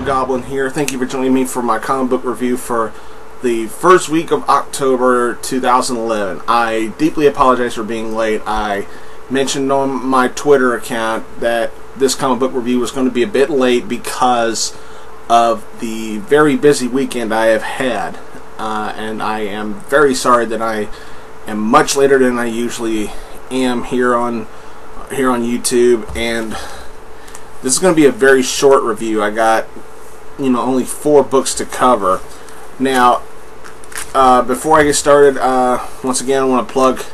Blugoblin here. Thank you for joining me for my comic book review for the first week of October 2011. I deeply apologize for being late. I mentioned on my Twitter account that this comic book review was going to be a bit late because of the very busy weekend I have had. And I am very sorry that I am much later than I usually am here on YouTube, and this is going to be a very short review. I got, only 4 books to cover. Now, before I get started, once again, I want to plug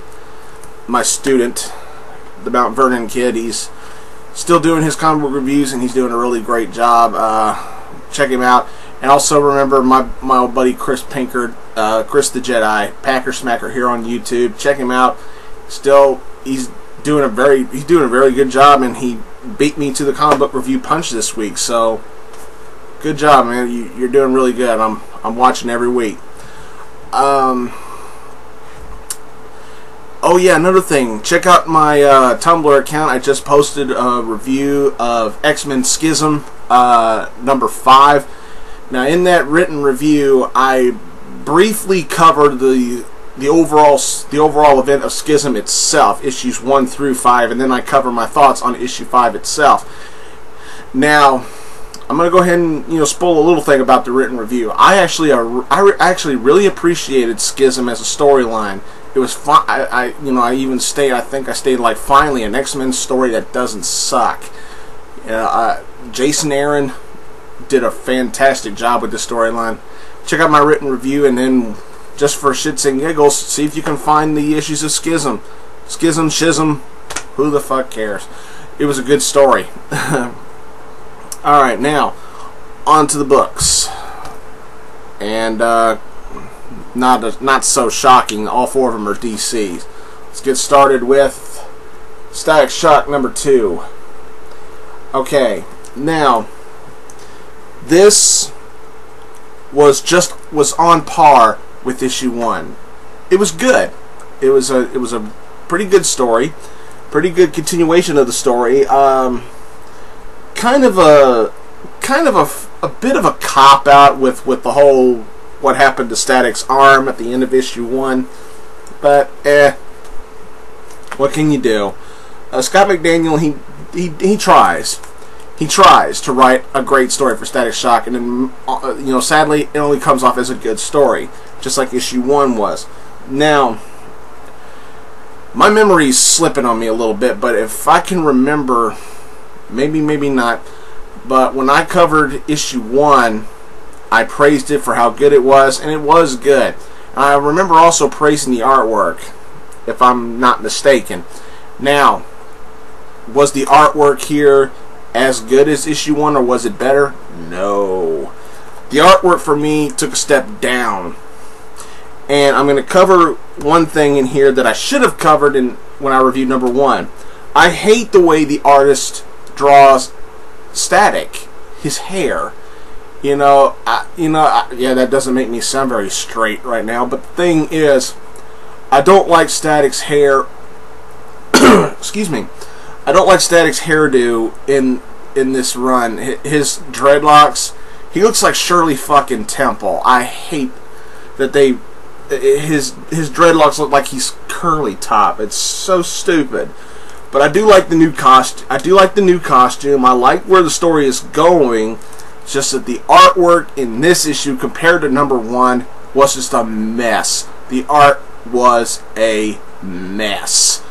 my student, TheMtVernonKid. He's still doing his comic book reviews, and he's doing a really great job. Check him out. And also remember my old buddy Chris Pinkard, Chris the Jedi, Packer Smacker here on YouTube. Check him out. Still, he's doing a very good job, and he beat me to the comic book review punch this week. So, good job, man. You're doing really good. I'm watching every week. Oh yeah, another thing. Check out my Tumblr account. I just posted a review of X-Men Schism number 5. Now, in that written review, I briefly covered the overall event of Schism itself, issues 1 through 5, and then I cover my thoughts on issue 5 itself. Now, I'm going to go ahead and spoil a little thing about the written review. I actually really appreciated Schism as a storyline. It was fun. I think I stayed like, finally an X-Men story that doesn't suck. Jason Aaron did a fantastic job with the storyline. Check out my written review, and then just for shits and giggles, see if you can find the issues of Schism. Schism, Schism, who the fuck cares? It was a good story. Alright, now, on to the books. And, not so shocking, all 4 of them are DCs. Let's get started with Static Shock number 2. Okay, now, this was on par with issue 1. It was good. It was a pretty good story, pretty good continuation of the story. Kind of a bit of a cop out with the whole what happened to Static's arm at the end of issue 1, but what can you do? Scott McDaniel, he tries. He tries to write a great story for Static Shock, and then, sadly, it only comes off as a good story, just like issue 1 was. Now, my memory's slipping on me a little bit, but if I can remember, maybe not, but when I covered issue 1, I praised it for how good it was, and it was good. And I remember also praising the artwork, if I'm not mistaken. Now, was the artwork here as good as issue 1, or was it better? No. The artwork for me took a step down. And I'm going to cover one thing in here that I should have covered when I reviewed number 1. I hate the way the artist draws Static, his hair. Yeah, that doesn't make me sound very straight right now, but the thing is, I don't like Static's hair. Excuse me. I don't like Static's hairdo in this run. His dreadlocks, he looks like Shirley fucking Temple. I hate that his dreadlocks look like he's curly top. It's so stupid. But I do like the new costume. I like where the story is going. It's just that the artwork in this issue compared to number 1 was just a mess. The art was a mess.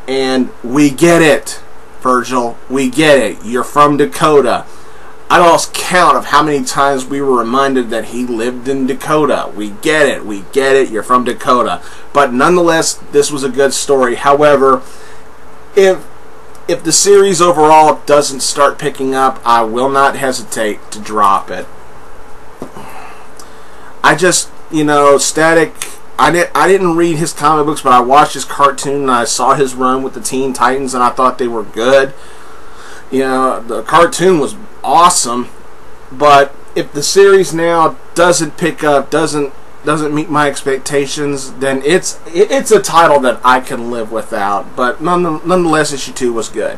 And we get it, Virgil. We get it. You're from Dakota. I lost count of how many times we were reminded that he lived in Dakota. We get it. We get it. You're from Dakota. But nonetheless, this was a good story. However, if the series overall doesn't start picking up, I will not hesitate to drop it. I just, Static, I didn't read his comic books, but I watched his cartoon, and I saw his run with the Teen Titans, and I thought they were good. The cartoon was awesome, but if the series now doesn't pick up, doesn't meet my expectations, then it's a title that I can live without. But nonetheless, issue 2 was good.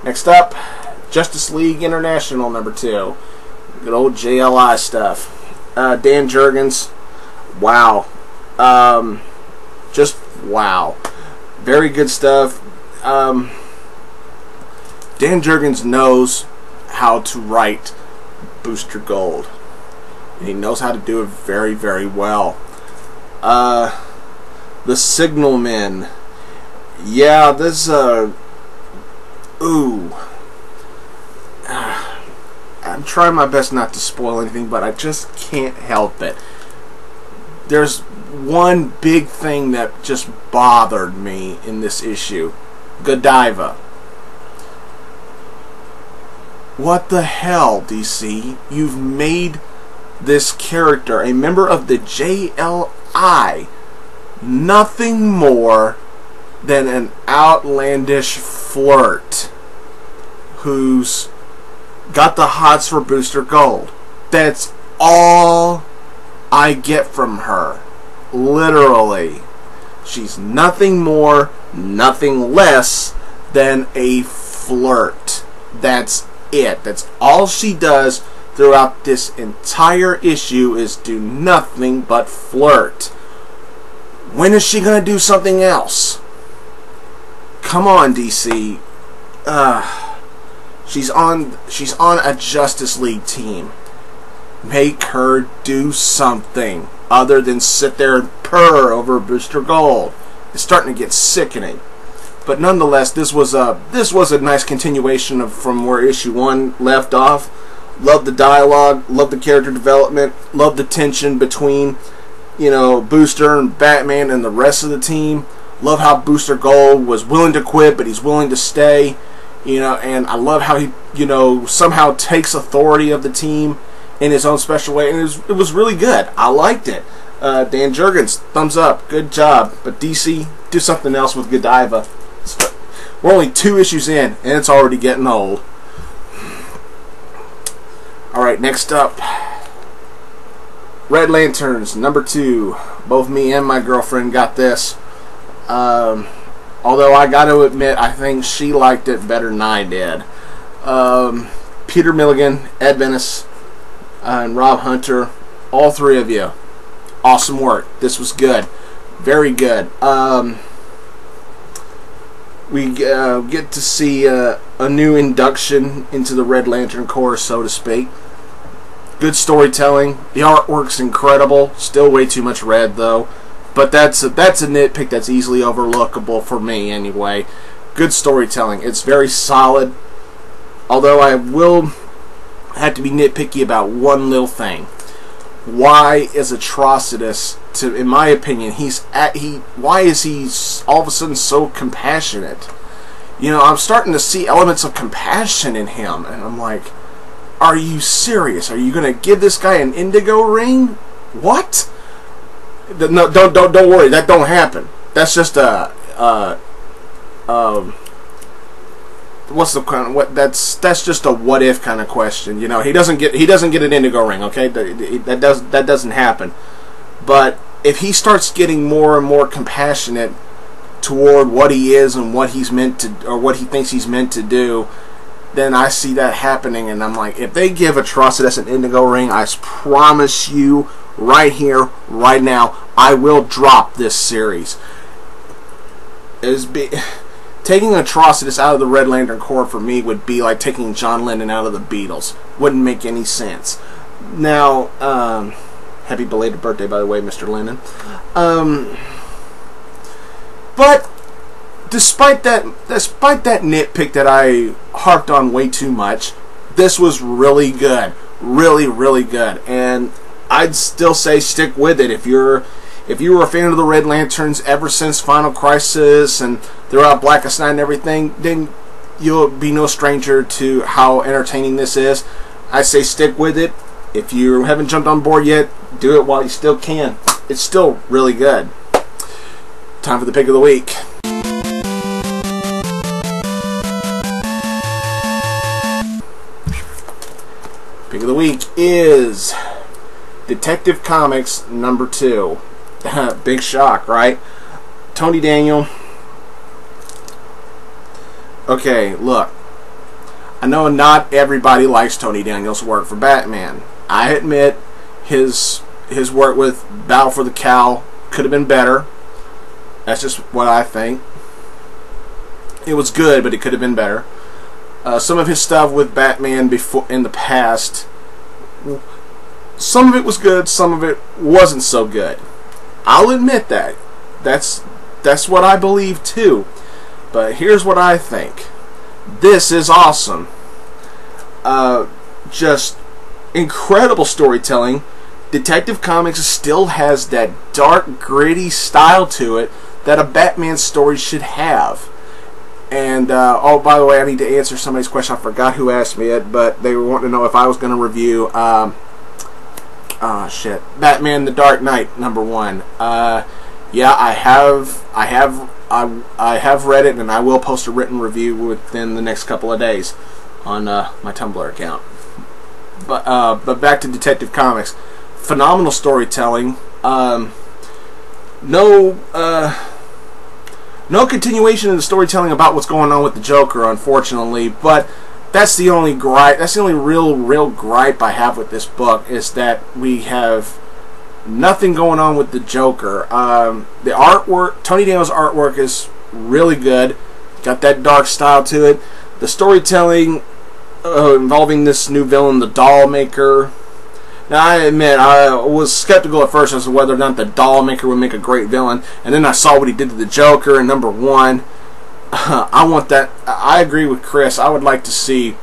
Next up, Justice League International #2. Good old JLI stuff. Dan Jurgens. Wow. Just wow. Very good stuff. Dan Jurgens knows how to write Booster Gold. He knows how to do it very, very well. The Signalmen. Yeah, this, ooh. I'm trying my best not to spoil anything, but I just can't help it. There's one big thing that just bothered me in this issue. Godiva. What the hell, DC? You've made this character a member of the JLI nothing more than an outlandish flirt who's got the hots for Booster Gold. That's all I get from her. Literally. She's nothing more, nothing less than a flirt. That's it. That's all she does throughout this entire issue, is do nothing but flirt. When is she gonna do something else? Come on, DC. She's on a Justice League team. Make her do something other than sit there and purr over Booster Gold. It's starting to get sickening. But nonetheless, this was a nice continuation of from where issue 1 left off. Love the dialogue, love the character development, love the tension between, you know, Booster and Batman and the rest of the team. Love how Booster Gold was willing to quit, but he's willing to stay. You know, and I love how he, you know, somehow takes authority of the team in his own special way, and it was really good. I liked it. Dan Jurgens, thumbs up, good job. But DC, do something else with Godiva. We're only 2 issues in, and it's already getting old. Alright, next up, Red Lanterns, #2. Both me and my girlfriend got this. Although I got to admit, I think she liked it better than I did. Peter Milligan, Ed Venice, and Rob Hunter, all 3 of you, awesome work. This was good, very good. We get to see a new induction into the Red Lantern Corps, so to speak. Good storytelling. The artwork's incredible. Still way too much red, though. But that's a nitpick that's easily overlookable for me, anyway. Good storytelling. It's very solid. Although I will have to be nitpicky about one little thing. Why is Atrocitus, in my opinion, why is he all of a sudden so compassionate? You know, I'm starting to see elements of compassion in him, and I'm like, are you serious? Are you going to give this guy an indigo ring? What? No, don't worry. That don't happen. That's just a what's the kind of what? That's just a what if kind of question. You know, he doesn't get an indigo ring. Okay, that doesn't happen. But if he starts getting more and more compassionate toward what he is and what he's meant to, or what he thinks he's meant to do, then I see that happening, and I'm like, if they give Atrocitus an indigo ring, I promise you, right here, right now, I will drop this series. Taking Atrocitus out of the Red Lantern Corps for me would be like taking John Lennon out of the Beatles. Wouldn't make any sense. Now, happy belated birthday, by the way, Mr. Lennon. But despite that nitpick that I harped on way too much, this was really good, really good, and I'd still say stick with it. If you were a fan of the Red Lanterns ever since Final Crisis and throughout Blackest Night and everything, then you'll be no stranger to how entertaining this is. I say stick with it. If you haven't jumped on board yet, do it while you still can. It's still really good. Time for the pick of the week. Pick of the week is Detective Comics #2. Big shock, right? Tony Daniel. Okay, look. I know not everybody likes Tony Daniels' work for Batman. I admit his work with Battle for the Cowl could have been better. That's just what I think. It was good, but it could have been better. Some of his stuff with Batman before in the past, some of it was good, some of it wasn't so good. I'll admit that. That's what I believe too. But here's what I think. This is awesome. Just incredible storytelling. Detective Comics still has that dark, gritty style to it that a Batman story should have. And, oh, by the way, I need to answer somebody's question. I forgot who asked me it, but they were wanting to know if I was going to review, Batman the Dark Knight #1. Yeah, I have read it, and I will post a written review within the next couple of days on my Tumblr account. But back to Detective Comics. Phenomenal storytelling. No continuation in the storytelling about what's going on with the Joker, unfortunately. But that's the only gripe. That's the only real gripe I have with this book, is that we have nothing going on with the Joker. The artwork, Tony Daniels' artwork, is really good. Got that dark style to it. The storytelling involving this new villain, the Doll Maker. Now, I admit, I was skeptical at first as to whether or not the Doll Maker would make a great villain, and then I saw what he did to the Joker in #1. I want that. I agree with Chris. I would like to see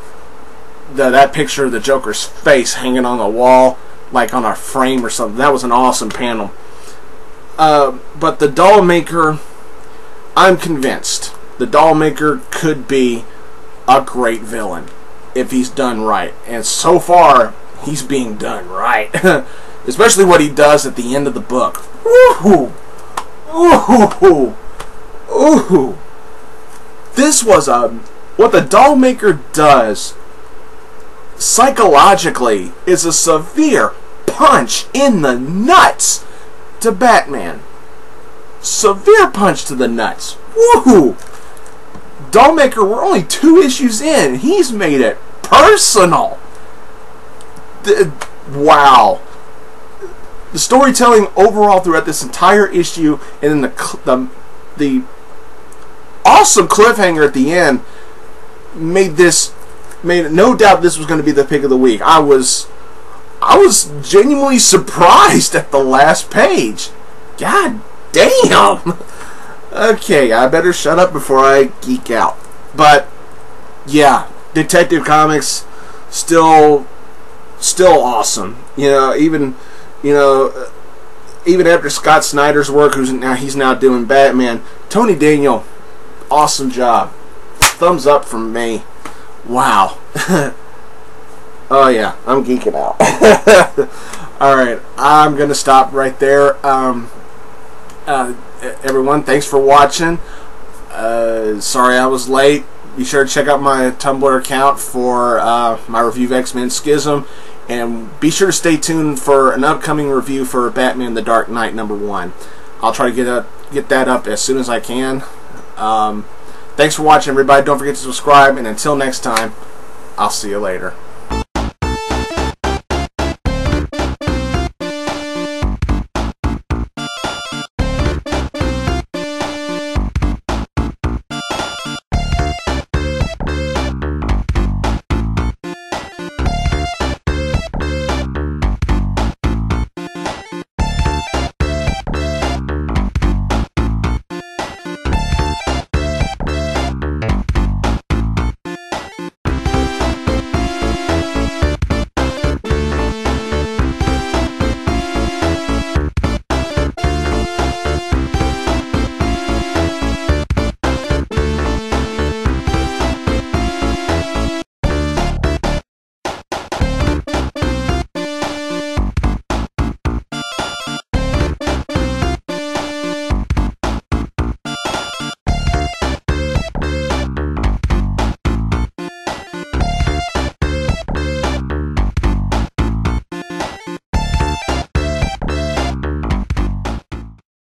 that picture of the Joker's face hanging on the wall, like on a frame or something. That was an awesome panel. But the Doll Maker, I'm convinced the Doll Maker could be a great villain if he's done right. And so far, he's being done right. Especially what he does at the end of the book. Woohoo! Ooh! Ooh! This was what the Doll Maker does psychologically is a severe punch in the nuts to Batman. Severe punch to the nuts. Woohoo! Doll Maker, we're only 2 issues in. He's made it personal. Wow. The storytelling overall throughout this entire issue, and then the awesome cliffhanger at the end made no doubt this was going to be the pick of the week. I was genuinely surprised at the last page. God damn. Okay, I better shut up before I geek out. But yeah, Detective Comics still awesome. Even after Scott Snyder's work, he's now doing Batman. Tony Daniel, awesome job. Thumbs up from me. Wow. Oh yeah, I'm geeking out. Alright, I'm gonna stop right there. Everyone, thanks for watching. Sorry I was late. Be sure to check out my Tumblr account for my review of X-Men Schism. And be sure to stay tuned for an upcoming review for Batman the Dark Knight #1. I'll try to get that up as soon as I can. Thanks for watching, everybody. Don't forget to subscribe. And until next time, I'll see you later.